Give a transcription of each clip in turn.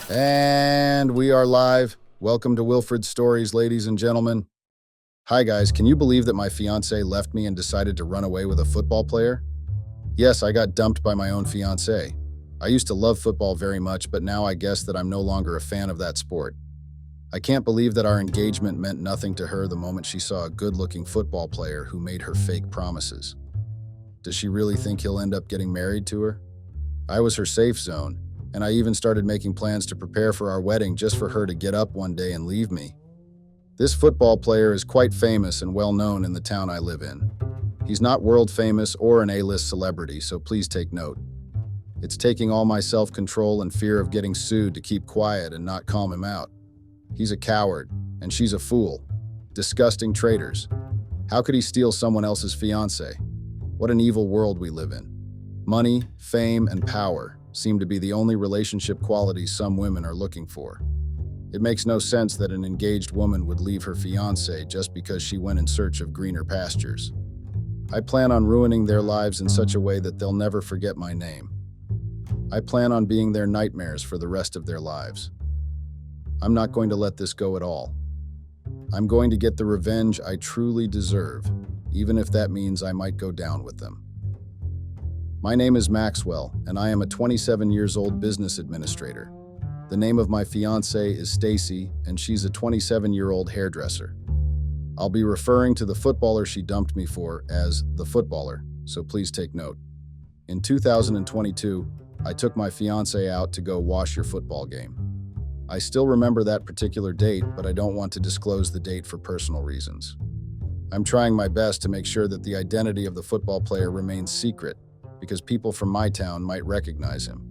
And we are live. Welcome to Wilfred Stories, ladies and gentlemen. Hi guys, can you believe that my fiance left me and decided to run away with a football player? Yes, I got dumped by my own fiance. I used to love football very much, but now I guess that I'm no longer a fan of that sport. I can't believe that our engagement meant nothing to her the moment she saw a good-looking football player who made her fake promises. Does she really think he'll end up getting married to her? I was her safe zone, and I even started making plans to prepare for our wedding just for her to get up one day and leave me. This football player is quite famous and well known in the town I live in. He's not world famous or an A-list celebrity, so please take note. It's taking all my self-control and fear of getting sued to keep quiet and not calm him out. He's a coward, and she's a fool. Disgusting traitors. How could he steal someone else's fiancée? What an evil world we live in. Money, fame, and power seem to be the only relationship qualities some women are looking for. It makes no sense that an engaged woman would leave her fiancé just because she went in search of greener pastures. I plan on ruining their lives in such a way that they'll never forget my name. I plan on being their nightmares for the rest of their lives. I'm not going to let this go at all. I'm going to get the revenge I truly deserve, even if that means I might go down with them. My name is Maxwell, and I am a 27-years-old business administrator. The name of my fiancée is Stacy, and she's a 27-year-old hairdresser. I'll be referring to the footballer she dumped me for as the footballer, so please take note. In 2022, I took my fiancée out to go watch your football game. I still remember that particular date, but I don't want to disclose the date for personal reasons. I'm trying my best to make sure that the identity of the football player remains secret, because people from my town might recognize him.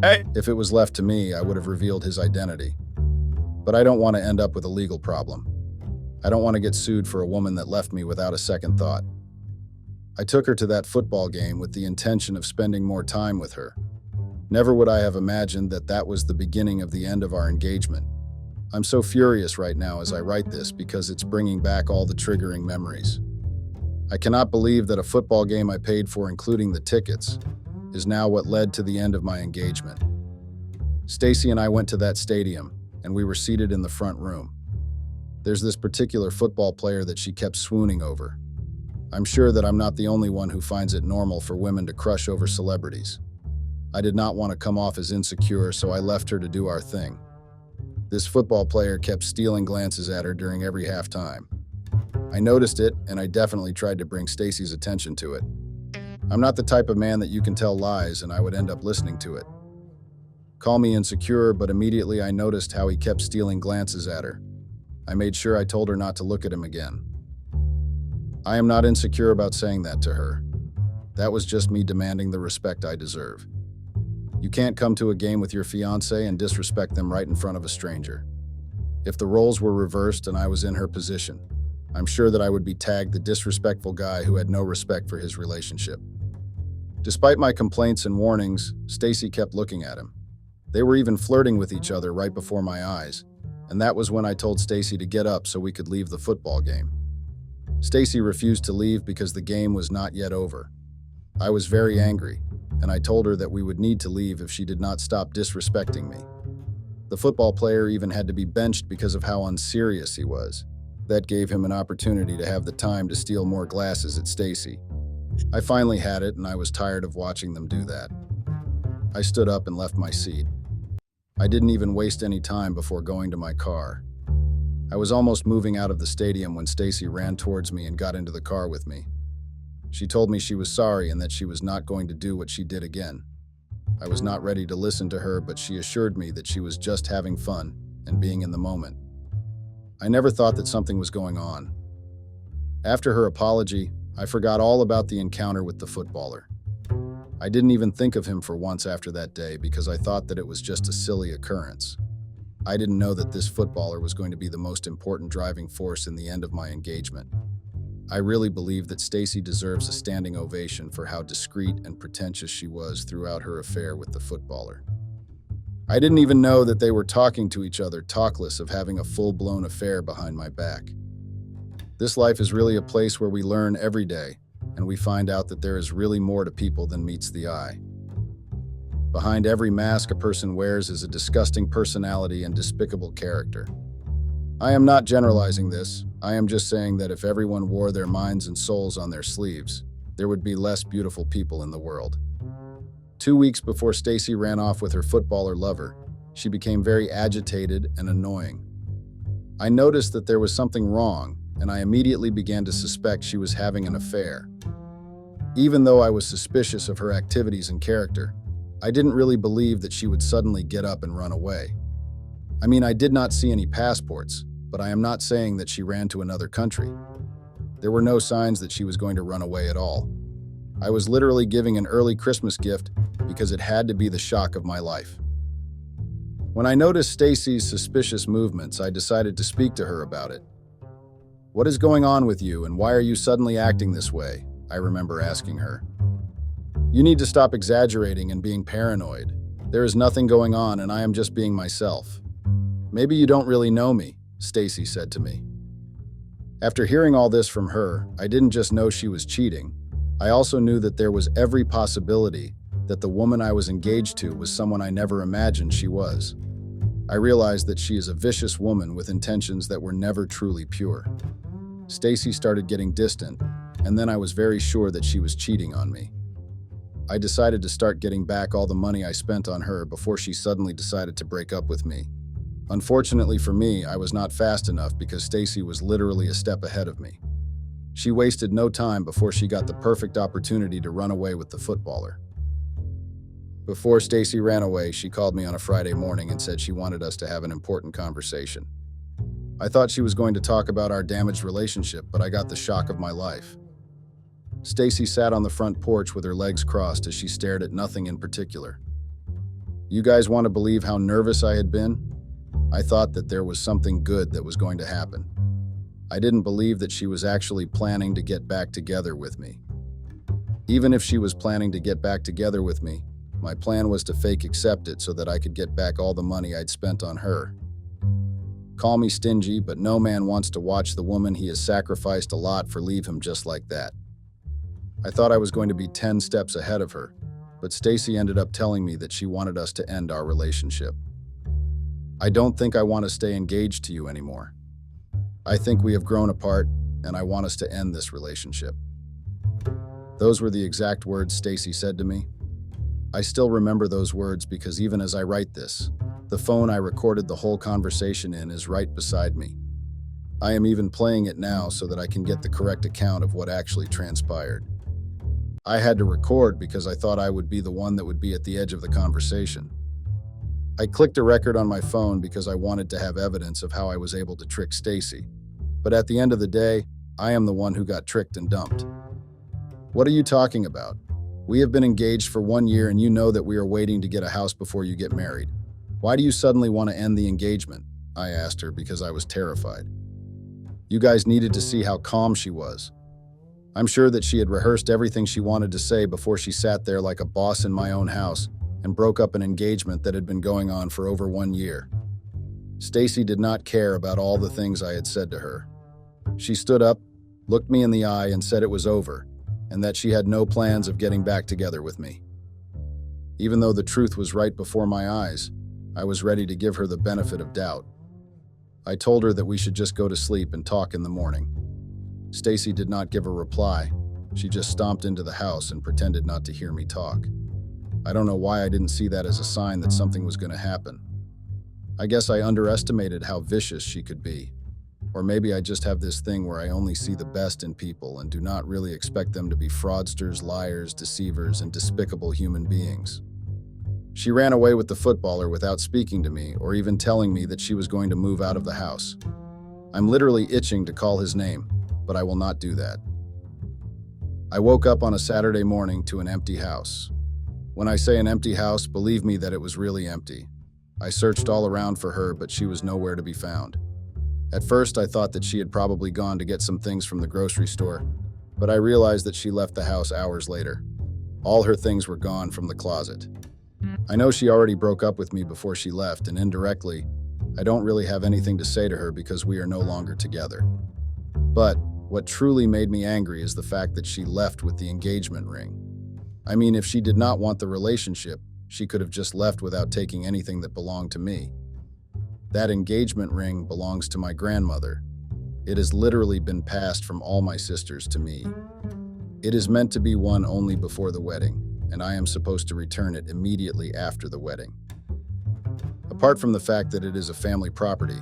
If it was left to me, I would have revealed his identity. But I don't want to end up with a legal problem. I don't want to get sued for a woman that left me without a second thought. I took her to that football game with the intention of spending more time with her. Never would I have imagined that that was the beginning of the end of our engagement. I'm so furious right now as I write this because it's bringing back all the triggering memories. I cannot believe that a football game I paid for, including the tickets, is now what led to the end of my engagement. Stacy and I went to that stadium, and we were seated in the front room. There's this particular football player that she kept swooning over. I'm sure that I'm not the only one who finds it normal for women to crush over celebrities. I did not want to come off as insecure, so I left her to do our thing. This football player kept stealing glances at her during every halftime. I noticed it, and I definitely tried to bring Stacy's attention to it. I'm not the type of man that you can tell lies, and I would end up listening to it. Call me insecure, but immediately I noticed how he kept stealing glances at her. I made sure I told her not to look at him again. I am not insecure about saying that to her. That was just me demanding the respect I deserve. You can't come to a game with your fiancé and disrespect them right in front of a stranger. If the roles were reversed and I was in her position, I'm sure that I would be tagged the disrespectful guy who had no respect for his relationship. Despite my complaints and warnings, Stacy kept looking at him. They were even flirting with each other right before my eyes, and that was when I told Stacy to get up so we could leave the football game. Stacy refused to leave because the game was not yet over. I was very angry, and I told her that we would need to leave if she did not stop disrespecting me. The football player even had to be benched because of how unserious he was. That gave him an opportunity to have the time to steal more glasses at Stacy. I finally had it, and I was tired of watching them do that. I stood up and left my seat. I didn't even waste any time before going to my car. I was almost moving out of the stadium when Stacy ran towards me and got into the car with me. She told me she was sorry and that she was not going to do what she did again. I was not ready to listen to her, but she assured me that she was just having fun and being in the moment. I never thought that something was going on. After her apology, I forgot all about the encounter with the footballer. I didn't even think of him for once after that day because I thought that it was just a silly occurrence. I didn't know that this footballer was going to be the most important driving force in the end of my engagement. I really believe that Stacy deserves a standing ovation for how discreet and pretentious she was throughout her affair with the footballer. I didn't even know that they were talking to each other, talkless of having a full-blown affair behind my back. This life is really a place where we learn every day, and we find out that there is really more to people than meets the eye. Behind every mask a person wears is a disgusting personality and despicable character. I am not generalizing this. I am just saying that if everyone wore their minds and souls on their sleeves, there would be less beautiful people in the world. 2 weeks before Stacy ran off with her footballer lover, she became very agitated and annoying. I noticed that there was something wrong, and I immediately began to suspect she was having an affair. Even though I was suspicious of her activities and character, I didn't really believe that she would suddenly get up and run away. I mean, I did not see any passports, but I am not saying that she ran to another country. There were no signs that she was going to run away at all. I was literally giving an early Christmas gift because it had to be the shock of my life. When I noticed Stacy's suspicious movements, I decided to speak to her about it. "What is going on with you, and why are you suddenly acting this way?" I remember asking her. "You need to stop exaggerating and being paranoid. There is nothing going on, and I am just being myself." "Maybe you don't really know me," Stacy said to me. After hearing all this from her, I didn't just know she was cheating. I also knew that there was every possibility that the woman I was engaged to was someone I never imagined she was. I realized that she is a vicious woman with intentions that were never truly pure. Stacy started getting distant, and then I was very sure that she was cheating on me. I decided to start getting back all the money I spent on her before she suddenly decided to break up with me. Unfortunately for me, I was not fast enough because Stacy was literally a step ahead of me. She wasted no time before she got the perfect opportunity to run away with the footballer. Before Stacy ran away, she called me on a Friday morning and said she wanted us to have an important conversation. I thought she was going to talk about our damaged relationship, but I got the shock of my life. Stacy sat on the front porch with her legs crossed as she stared at nothing in particular. You guys want to believe how nervous I had been? I thought that there was something good that was going to happen. I didn't believe that she was actually planning to get back together with me. Even if she was planning to get back together with me, my plan was to fake accept it so that I could get back all the money I'd spent on her. Call me stingy, but no man wants to watch the woman he has sacrificed a lot for leave him just like that. I thought I was going to be 10 steps ahead of her, but Stacy ended up telling me that she wanted us to end our relationship. I don't think I want to stay engaged to you anymore. I think we have grown apart, and I want us to end this relationship. Those were the exact words Stacy said to me. I still remember those words because even as I write this, the phone I recorded the whole conversation in is right beside me. I am even playing it now so that I can get the correct account of what actually transpired. I had to record because I thought I would be the one that would be at the edge of the conversation. I clicked a record on my phone because I wanted to have evidence of how I was able to trick Stacy. But at the end of the day, I am the one who got tricked and dumped. What are you talking about? We have been engaged for 1 year and you know that we are waiting to get a house before you get married. Why do you suddenly want to end the engagement? I asked her because I was terrified. You guys needed to see how calm she was. I'm sure that she had rehearsed everything she wanted to say before she sat there like a boss in my own house and broke up an engagement that had been going on for over 1 year. Stacy did not care about all the things I had said to her. She stood up, looked me in the eye and said it was over, and that she had no plans of getting back together with me. Even though the truth was right before my eyes, I was ready to give her the benefit of doubt. I told her that we should just go to sleep and talk in the morning. Stacy did not give a reply. She just stomped into the house and pretended not to hear me talk. I don't know why I didn't see that as a sign that something was going to happen. I guess I underestimated how vicious she could be. Or maybe I just have this thing where I only see the best in people and do not really expect them to be fraudsters, liars, deceivers, and despicable human beings. She ran away with the footballer without speaking to me or even telling me that she was going to move out of the house. I'm literally itching to call his name, but I will not do that. I woke up on a Saturday morning to an empty house. When I say an empty house, believe me that it was really empty. I searched all around for her, but she was nowhere to be found. At first, I thought that she had probably gone to get some things from the grocery store, but I realized that she left the house hours later. All her things were gone from the closet. I know she already broke up with me before she left, and indirectly, I don't really have anything to say to her because we are no longer together. But what truly made me angry is the fact that she left with the engagement ring. I mean, if she did not want the relationship, She could have just left without taking anything that belonged to me. That engagement ring belongs to my grandmother. It has literally been passed from all my sisters to me. It is meant to be won only before the wedding, and I am supposed to return it immediately after the wedding. Apart from the fact that it is a family property,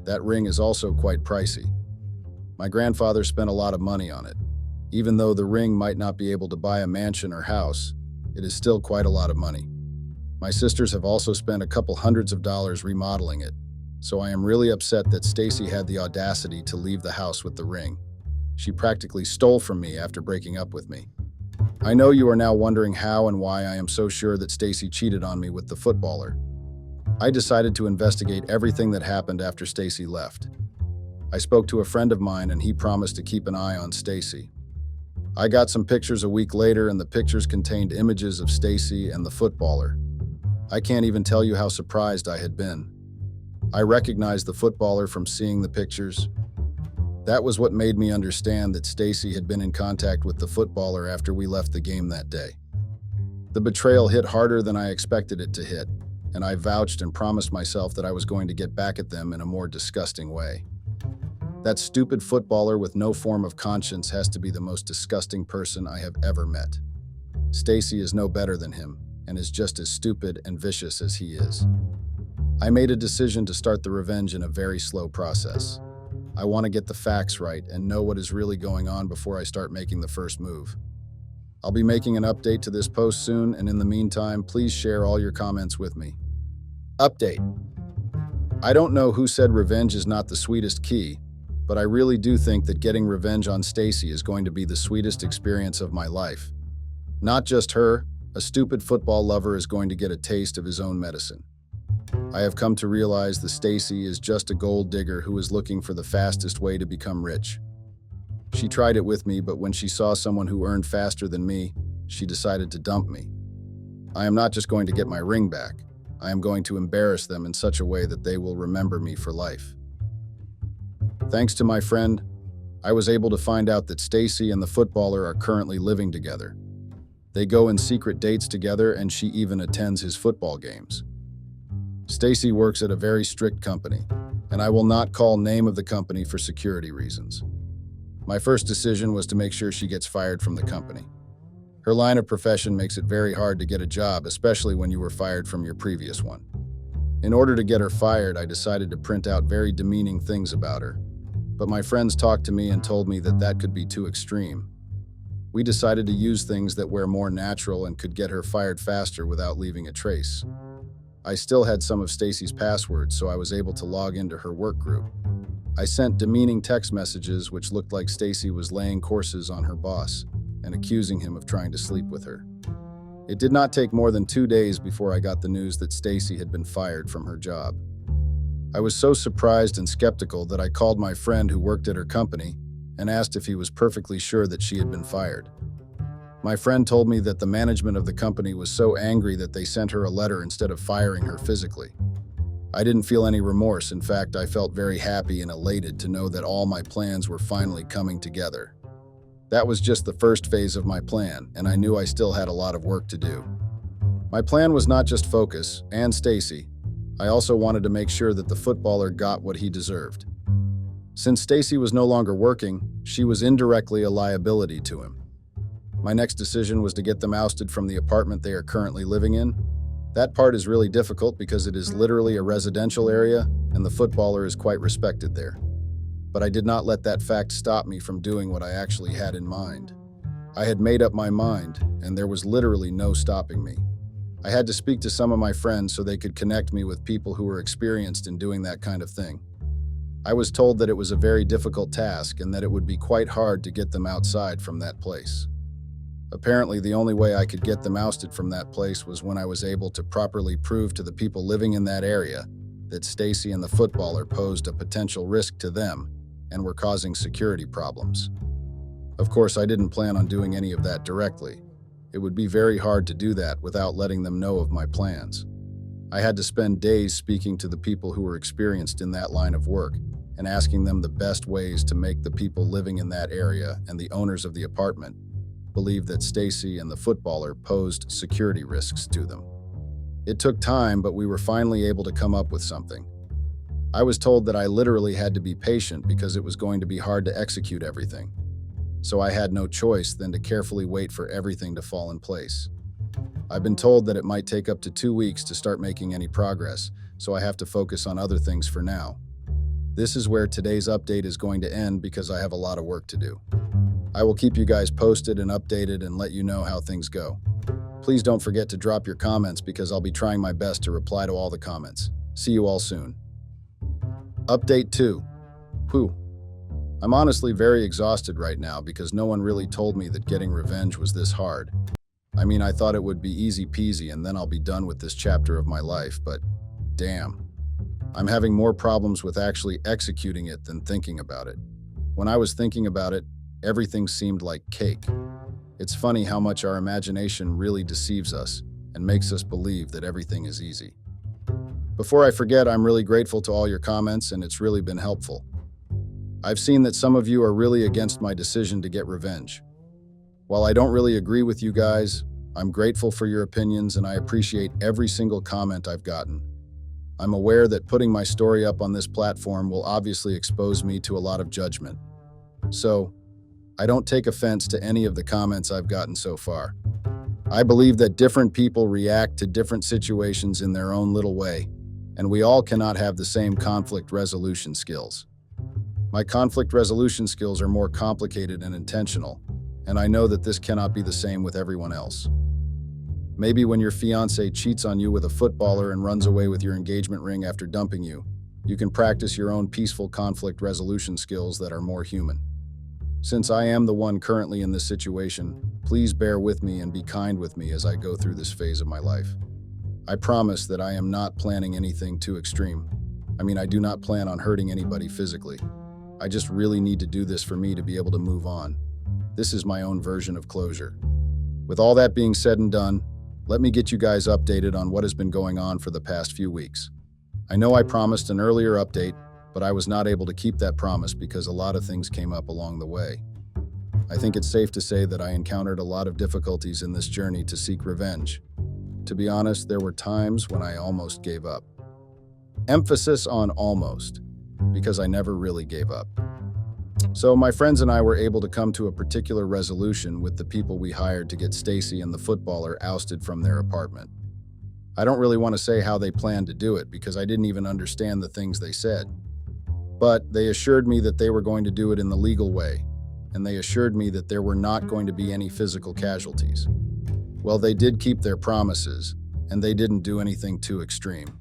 that ring is also quite pricey. My grandfather spent a lot of money on it. Even though the ring might not be able to buy a mansion or house, it is still quite a lot of money. My sisters have also spent a couple hundreds of dollars remodeling it, so I am really upset that Stacy had the audacity to leave the house with the ring. She practically stole from me after breaking up with me. I know you are now wondering how and why I am so sure that Stacy cheated on me with the footballer. I decided to investigate everything that happened after Stacy left. I spoke to a friend of mine and he promised to keep an eye on Stacy. I got some pictures a week later and the pictures contained images of Stacy and the footballer. I can't even tell you how surprised I had been. I recognized the footballer from seeing the pictures. That was what made me understand that Stacy had been in contact with the footballer after we left the game that day. The betrayal hit harder than I expected it to hit, and I vouched and promised myself that I was going to get back at them in a more disgusting way. That stupid footballer with no form of conscience has to be the most disgusting person I have ever met. Stacy is no better than him, and is just as stupid and vicious as he is. I made a decision to start the revenge in a very slow process. I want to get the facts right and know what is really going on before I start making the first move. I'll be making an update to this post soon, and in the meantime, please share all your comments with me. Update. I don't know who said revenge is not the sweetest key, but I really do think that getting revenge on Stacy is going to be the sweetest experience of my life. Not just her, a stupid football lover is going to get a taste of his own medicine. I have come to realize that Stacy is just a gold digger who is looking for the fastest way to become rich. She tried it with me, but when she saw someone who earned faster than me, she decided to dump me. I am not just going to get my ring back. I am going to embarrass them in such a way that they will remember me for life. Thanks to my friend, I was able to find out that Stacy and the footballer are currently living together. They go on secret dates together, and she even attends his football games. Stacy works at a very strict company, and I will not call name of the company for security reasons. My first decision was to make sure she gets fired from the company. Her line of profession makes it very hard to get a job, especially when you were fired from your previous one. In order to get her fired, I decided to print out very demeaning things about her. But my friends talked to me and told me that that could be too extreme. We decided to use things that were more natural and could get her fired faster without leaving a trace. I still had some of Stacy's passwords, so I was able to log into her work group. I sent demeaning text messages which looked like Stacy was laying courses on her boss and accusing him of trying to sleep with her. It did not take more than 2 days before I got the news that Stacy had been fired from her job. I was so surprised and skeptical that I called my friend who worked at her company and asked if he was perfectly sure that she had been fired. My friend told me that the management of the company was so angry that they sent her a letter instead of firing her physically. I didn't feel any remorse. In fact, I felt very happy and elated to know that all my plans were finally coming together. That was just the first phase of my plan, and I knew I still had a lot of work to do. My plan was not just focus and Stacy. I also wanted to make sure that the footballer got what he deserved. Since Stacy was no longer working, she was indirectly a liability to him. My next decision was to get them ousted from the apartment they are currently living in. That part is really difficult because it is literally a residential area and the footballer is quite respected there. But I did not let that fact stop me from doing what I actually had in mind. I had made up my mind, and there was literally no stopping me. I had to speak to some of my friends so they could connect me with people who were experienced in doing that kind of thing. I was told that it was a very difficult task and that it would be quite hard to get them outside from that place. Apparently, the only way I could get them ousted from that place was when I was able to properly prove to the people living in that area that Stacy and the footballer posed a potential risk to them and were causing security problems. Of course, I didn't plan on doing any of that directly. It would be very hard to do that without letting them know of my plans. I had to spend days speaking to the people who were experienced in that line of work and asking them the best ways to make the people living in that area and the owners of the apartment believe that Stacy and the footballer posed security risks to them. It took time, but we were finally able to come up with something. I was told that I literally had to be patient because it was going to be hard to execute everything. So I had no choice than to carefully wait for everything to fall in place. I've been told that it might take up to 2 weeks to start making any progress, so I have to focus on other things for now. This is where today's update is going to end because I have a lot of work to do. I will keep you guys posted and updated and let you know how things go. Please don't forget to drop your comments because I'll be trying my best to reply to all the comments. See you all soon. Update 2. Whew. I'm honestly very exhausted right now because no one really told me that getting revenge was this hard. I mean, I thought it would be easy peasy and then I'll be done with this chapter of my life, but damn. I'm having more problems with actually executing it than thinking about it. When I was thinking about it, everything seemed like cake. It's funny how much our imagination really deceives us and makes us believe that everything is easy. Before I forget, I'm really grateful to all your comments and it's really been helpful. I've seen that some of you are really against my decision to get revenge. While I don't really agree with you guys, I'm grateful for your opinions and I appreciate every single comment I've gotten. I'm aware that putting my story up on this platform will obviously expose me to a lot of judgment. So, I don't take offense to any of the comments I've gotten so far. I believe that different people react to different situations in their own little way, and we all cannot have the same conflict resolution skills. My conflict resolution skills are more complicated and intentional, and I know that this cannot be the same with everyone else. Maybe when your fiancé cheats on you with a footballer and runs away with your engagement ring after dumping you, you can practice your own peaceful conflict resolution skills that are more human. Since I am the one currently in this situation, please bear with me and be kind with me as I go through this phase of my life. I promise that I am not planning anything too extreme. I do not plan on hurting anybody physically. I just really need to do this for me to be able to move on. This is my own version of closure. With all that being said and done, let me get you guys updated on what has been going on for the past few weeks. I know I promised an earlier update, but I was not able to keep that promise because a lot of things came up along the way. I think it's safe to say that I encountered a lot of difficulties in this journey to seek revenge. To be honest, there were times when I almost gave up. Emphasis on almost, because I never really gave up. So my friends and I were able to come to a particular resolution with the people we hired to get Stacy and the footballer ousted from their apartment. I don't really want to say how they planned to do it because I didn't even understand the things they said. But they assured me that they were going to do it in the legal way, and they assured me that there were not going to be any physical casualties. Well, they did keep their promises, and they didn't do anything too extreme.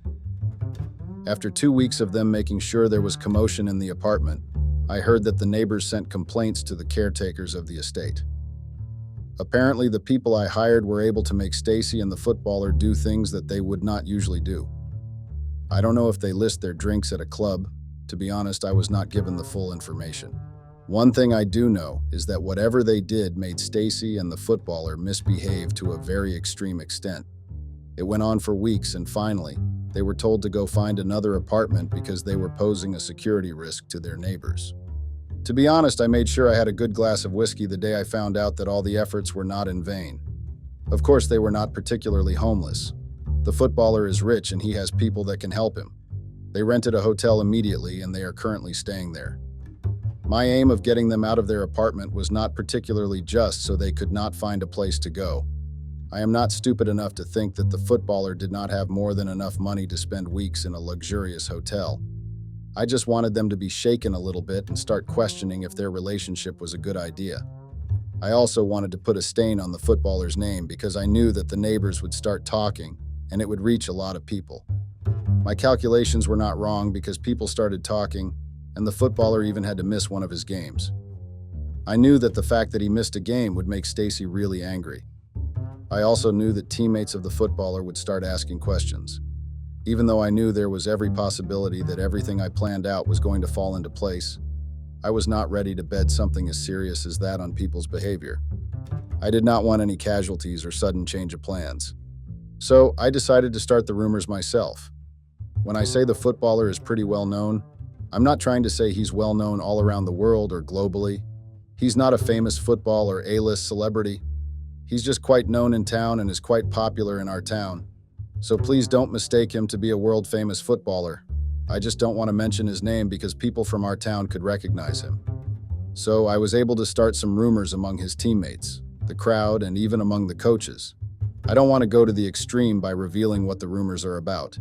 After 2 weeks of them making sure there was commotion in the apartment, I heard that the neighbors sent complaints to the caretakers of the estate. Apparently, the people I hired were able to make Stacy and the footballer do things that they would not usually do. I don't know if they list their drinks at a club. To be honest, I was not given the full information. One thing I do know is that whatever they did made Stacy and the footballer misbehave to a very extreme extent. It went on for weeks and finally, they were told to go find another apartment because they were posing a security risk to their neighbors. To be honest, I made sure I had a good glass of whiskey the day I found out that all the efforts were not in vain. Of course, they were not particularly homeless. The footballer is rich and he has people that can help him. They rented a hotel immediately and they are currently staying there. My aim of getting them out of their apartment was not particularly just so they could not find a place to go. I am not stupid enough to think that the footballer did not have more than enough money to spend weeks in a luxurious hotel. I just wanted them to be shaken a little bit and start questioning if their relationship was a good idea. I also wanted to put a stain on the footballer's name because I knew that the neighbors would start talking and it would reach a lot of people. My calculations were not wrong because people started talking and the footballer even had to miss one of his games. I knew that the fact that he missed a game would make Stacy really angry. I also knew that teammates of the footballer would start asking questions. Even though I knew there was every possibility that everything I planned out was going to fall into place, I was not ready to bet something as serious as that on people's behavior. I did not want any casualties or sudden change of plans. So I decided to start the rumors myself. When I say the footballer is pretty well known, I'm not trying to say he's well known all around the world or globally. He's not a famous football or A-list celebrity. He's just quite known in town and is quite popular in our town. So please don't mistake him to be a world-famous footballer. I just don't want to mention his name because people from our town could recognize him. So I was able to start some rumors among his teammates, the crowd, and even among the coaches. I don't want to go to the extreme by revealing what the rumors are about,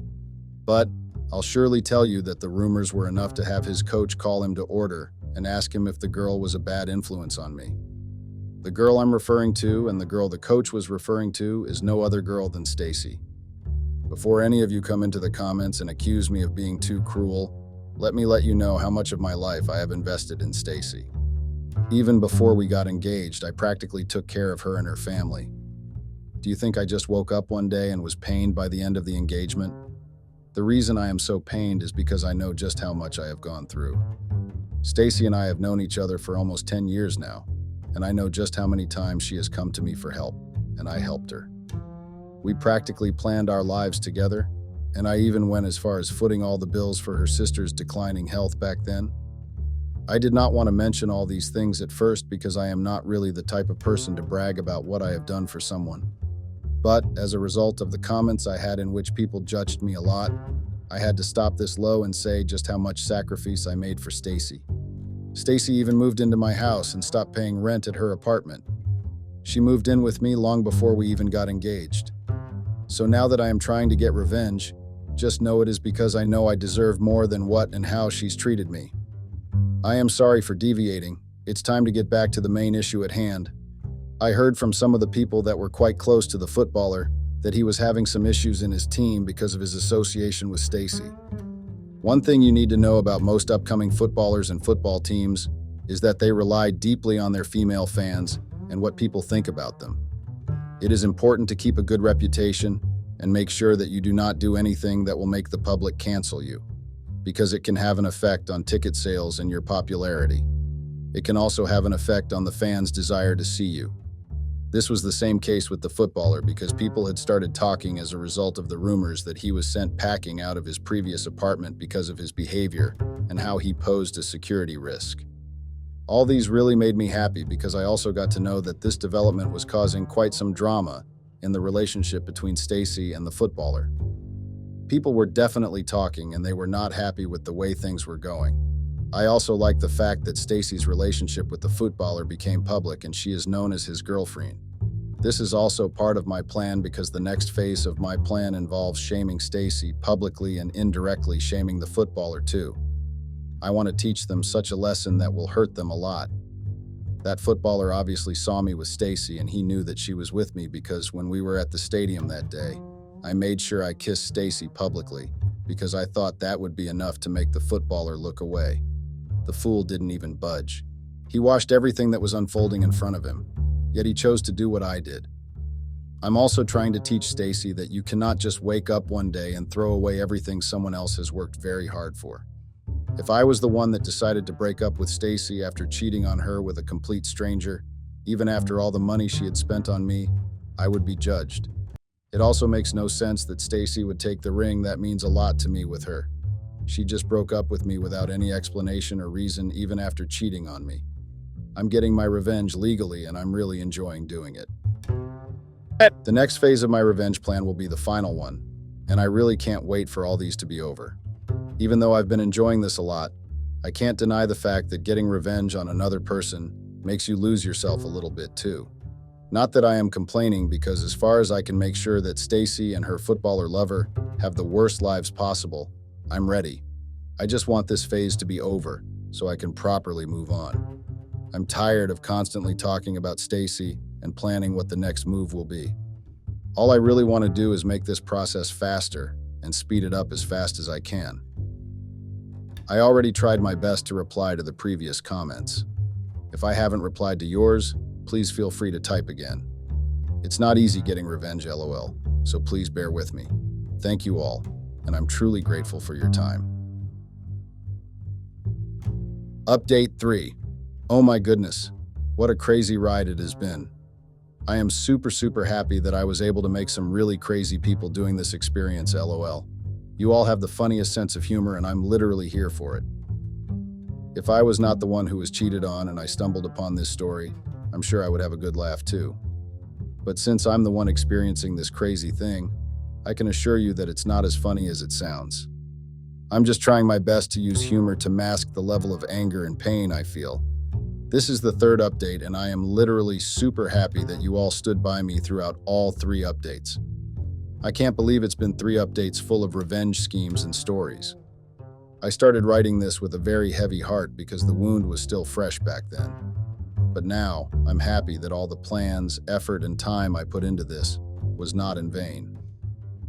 but I'll surely tell you that the rumors were enough to have his coach call him to order and ask him if the girl was a bad influence on me. The girl I'm referring to and the girl the coach was referring to is no other girl than Stacy. Before any of you come into the comments and accuse me of being too cruel, let me let you know how much of my life I have invested in Stacy. Even before we got engaged, I practically took care of her and her family. Do you think I just woke up one day and was pained by the end of the engagement? The reason I am so pained is because I know just how much I have gone through. Stacy and I have known each other for almost 10 years now, and I know just how many times she has come to me for help, and I helped her. We practically planned our lives together, and I even went as far as footing all the bills for her sister's declining health back then. I did not want to mention all these things at first because I am not really the type of person to brag about what I have done for someone. But as a result of the comments I had in which people judged me a lot, I had to stop this low and say just how much sacrifice I made for Stacy. Stacy even moved into my house and stopped paying rent at her apartment. She moved in with me long before we even got engaged. So now that I am trying to get revenge, just know it is because I know I deserve more than what and how she's treated me. I am sorry for deviating. It's time to get back to the main issue at hand. I heard from some of the people that were quite close to the footballer that he was having some issues in his team because of his association with Stacy. One thing you need to know about most upcoming footballers and football teams is that they rely deeply on their female fans and what people think about them. It is important to keep a good reputation and make sure that you do not do anything that will make the public cancel you, because it can have an effect on ticket sales and your popularity. It can also have an effect on the fans' desire to see you. This was the same case with the footballer because people had started talking as a result of the rumors that he was sent packing out of his previous apartment because of his behavior and how he posed a security risk. All these really made me happy because I also got to know that this development was causing quite some drama in the relationship between Stacy and the footballer. People were definitely talking and they were not happy with the way things were going. I also like the fact that Stacy's relationship with the footballer became public and she is known as his girlfriend. This is also part of my plan because the next phase of my plan involves shaming Stacy publicly and indirectly shaming the footballer too. I want to teach them such a lesson that will hurt them a lot. That footballer obviously saw me with Stacy and he knew that she was with me because when we were at the stadium that day, I made sure I kissed Stacy publicly because I thought that would be enough to make the footballer look away. The fool didn't even budge. He watched everything that was unfolding in front of him, yet he chose to do what I did. I'm also trying to teach Stacy that you cannot just wake up one day and throw away everything someone else has worked very hard for. If I was the one that decided to break up with Stacy after cheating on her with a complete stranger, even after all the money she had spent on me, I would be judged. It also makes no sense that Stacy would take the ring that means a lot to me with her. She just broke up with me without any explanation or reason, even after cheating on me. I'm getting my revenge legally and I'm really enjoying doing it. The next phase of my revenge plan will be the final one, and I really can't wait for all these to be over. Even though I've been enjoying this a lot, I can't deny the fact that getting revenge on another person makes you lose yourself a little bit too. Not that I am complaining because as far as I can make sure that Stacy and her footballer lover have the worst lives possible, I'm ready. I just want this phase to be over so I can properly move on. I'm tired of constantly talking about Stacy and planning what the next move will be. All I really want to do is make this process faster and speed it up as fast as I can. I already tried my best to reply to the previous comments. If I haven't replied to yours, please feel free to type again. It's not easy getting revenge, LOL, so please bear with me. Thank you all, and I'm truly grateful for your time. Update 3. Oh my goodness, what a crazy ride it has been. I am super happy that I was able to make some really crazy people doing this experience, LOL. You all have the funniest sense of humor and I'm literally here for it. If I was not the one who was cheated on and I stumbled upon this story, I'm sure I would have a good laugh too. But since I'm the one experiencing this crazy thing, I can assure you that it's not as funny as it sounds. I'm just trying my best to use humor to mask the level of anger and pain I feel. This is the third update, and I am literally super happy that you all stood by me throughout all 3 updates. I can't believe it's been 3 updates full of revenge schemes and stories. I started writing this with a very heavy heart because the wound was still fresh back then. But now, I'm happy that all the plans, effort, and time I put into this was not in vain.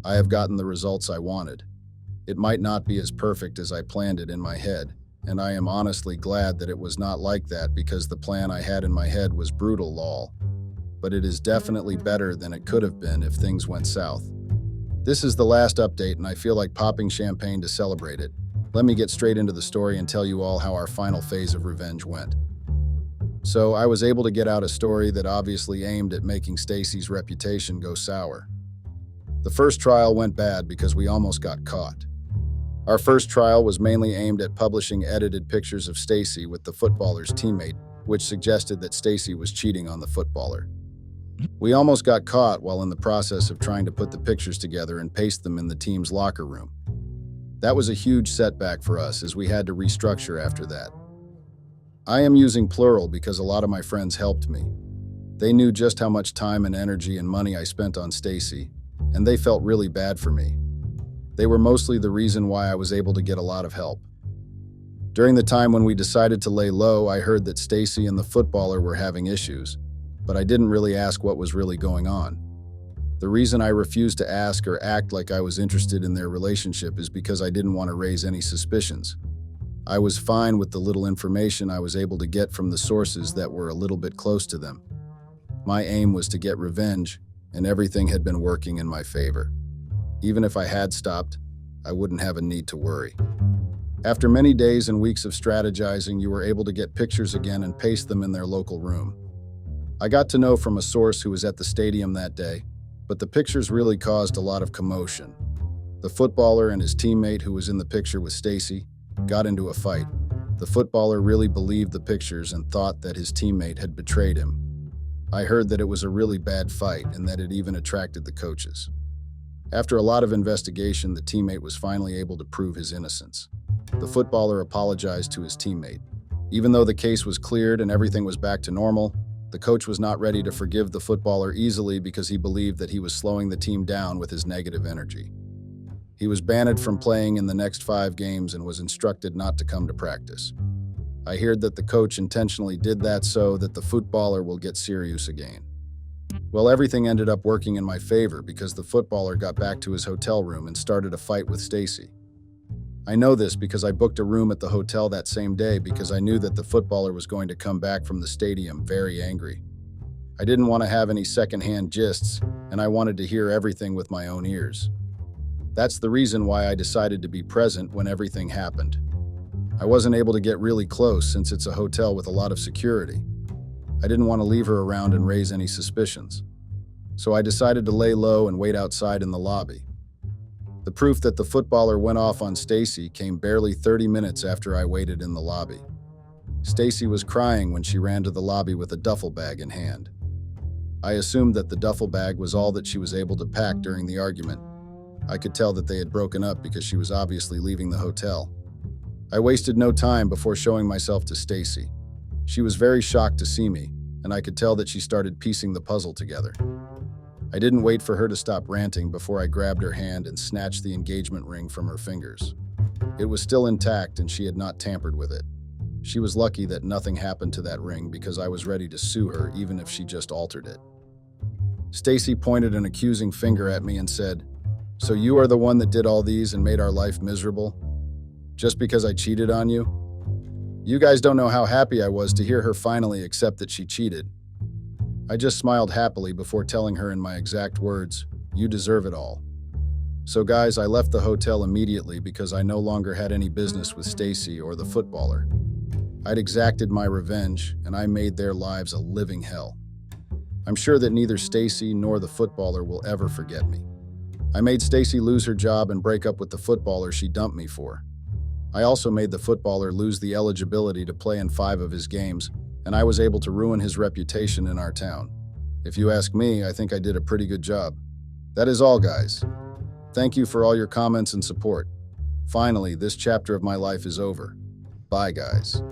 I have gotten the results I wanted. It might not be as perfect as I planned it in my head, and I am honestly glad that it was not like that because the plan I had in my head was brutal, lol. But it is definitely better than it could have been if things went south. This is the last update, and I feel like popping champagne to celebrate it. Let me get straight into the story and tell you all how our final phase of revenge went. So, I was able to get out a story that obviously aimed at making Stacy's reputation go sour. The first trial went bad because we almost got caught. Our first trial was mainly aimed at publishing edited pictures of Stacy with the footballer's teammate, which suggested that Stacy was cheating on the footballer. We almost got caught while in the process of trying to put the pictures together and paste them in the team's locker room. That was a huge setback for us as we had to restructure after that. I am using plural because a lot of my friends helped me. They knew just how much time and energy and money I spent on Stacy, and they felt really bad for me. They were mostly the reason why I was able to get a lot of help. During the time when we decided to lay low, I heard that Stacy and the footballer were having issues, but I didn't really ask what was really going on. The reason I refused to ask or act like I was interested in their relationship is because I didn't want to raise any suspicions. I was fine with the little information I was able to get from the sources that were a little bit close to them. My aim was to get revenge, and everything had been working in my favor. Even if I had stopped, I wouldn't have a need to worry. After many days and weeks of strategizing, you were able to get pictures again and paste them in their local room. I got to know from a source who was at the stadium that day, but the pictures really caused a lot of commotion. The footballer and his teammate, who was in the picture with Stacy, got into a fight. The footballer really believed the pictures and thought that his teammate had betrayed him. I heard that it was a really bad fight and that it even attracted the coaches. After a lot of investigation, the teammate was finally able to prove his innocence. The footballer apologized to his teammate. Even though the case was cleared and everything was back to normal, the coach was not ready to forgive the footballer easily because he believed that he was slowing the team down with his negative energy. He was banned from playing in the next 5 games and was instructed not to come to practice. I heard that the coach intentionally did that so that the footballer will get serious again. Well, everything ended up working in my favor because the footballer got back to his hotel room and started a fight with Stacy. I know this because I booked a room at the hotel that same day because I knew that the footballer was going to come back from the stadium very angry. I didn't want to have any secondhand gists, and I wanted to hear everything with my own ears. That's the reason why I decided to be present when everything happened. I wasn't able to get really close since it's a hotel with a lot of security. I didn't want to leave her around and raise any suspicions. So I decided to lay low and wait outside in the lobby. The proof that the footballer went off on Stacy came barely 30 minutes after I waited in the lobby. Stacy was crying when she ran to the lobby with a duffel bag in hand. I assumed that the duffel bag was all that she was able to pack during the argument. I could tell that they had broken up because she was obviously leaving the hotel. I wasted no time before showing myself to Stacy. She was very shocked to see me, and I could tell that she started piecing the puzzle together. I didn't wait for her to stop ranting before I grabbed her hand and snatched the engagement ring from her fingers. It was still intact and she had not tampered with it. She was lucky that nothing happened to that ring because I was ready to sue her even if she just altered it. Stacy pointed an accusing finger at me and said, "So you are the one that did all these and made our life miserable? Just because I cheated on you? You guys don't know how happy I was to hear her finally accept that she cheated." I just smiled happily before telling her in my exact words, "You deserve it all." So guys, I left the hotel immediately because I no longer had any business with Stacy or the footballer. I'd exacted my revenge and I made their lives a living hell. I'm sure that neither Stacy nor the footballer will ever forget me. I made Stacy lose her job and break up with the footballer she dumped me for. I also made the footballer lose the eligibility to play in 5 of his games, and I was able to ruin his reputation in our town. If you ask me, I think I did a pretty good job. That is all, guys. Thank you for all your comments and support. Finally, this chapter of my life is over. Bye, guys.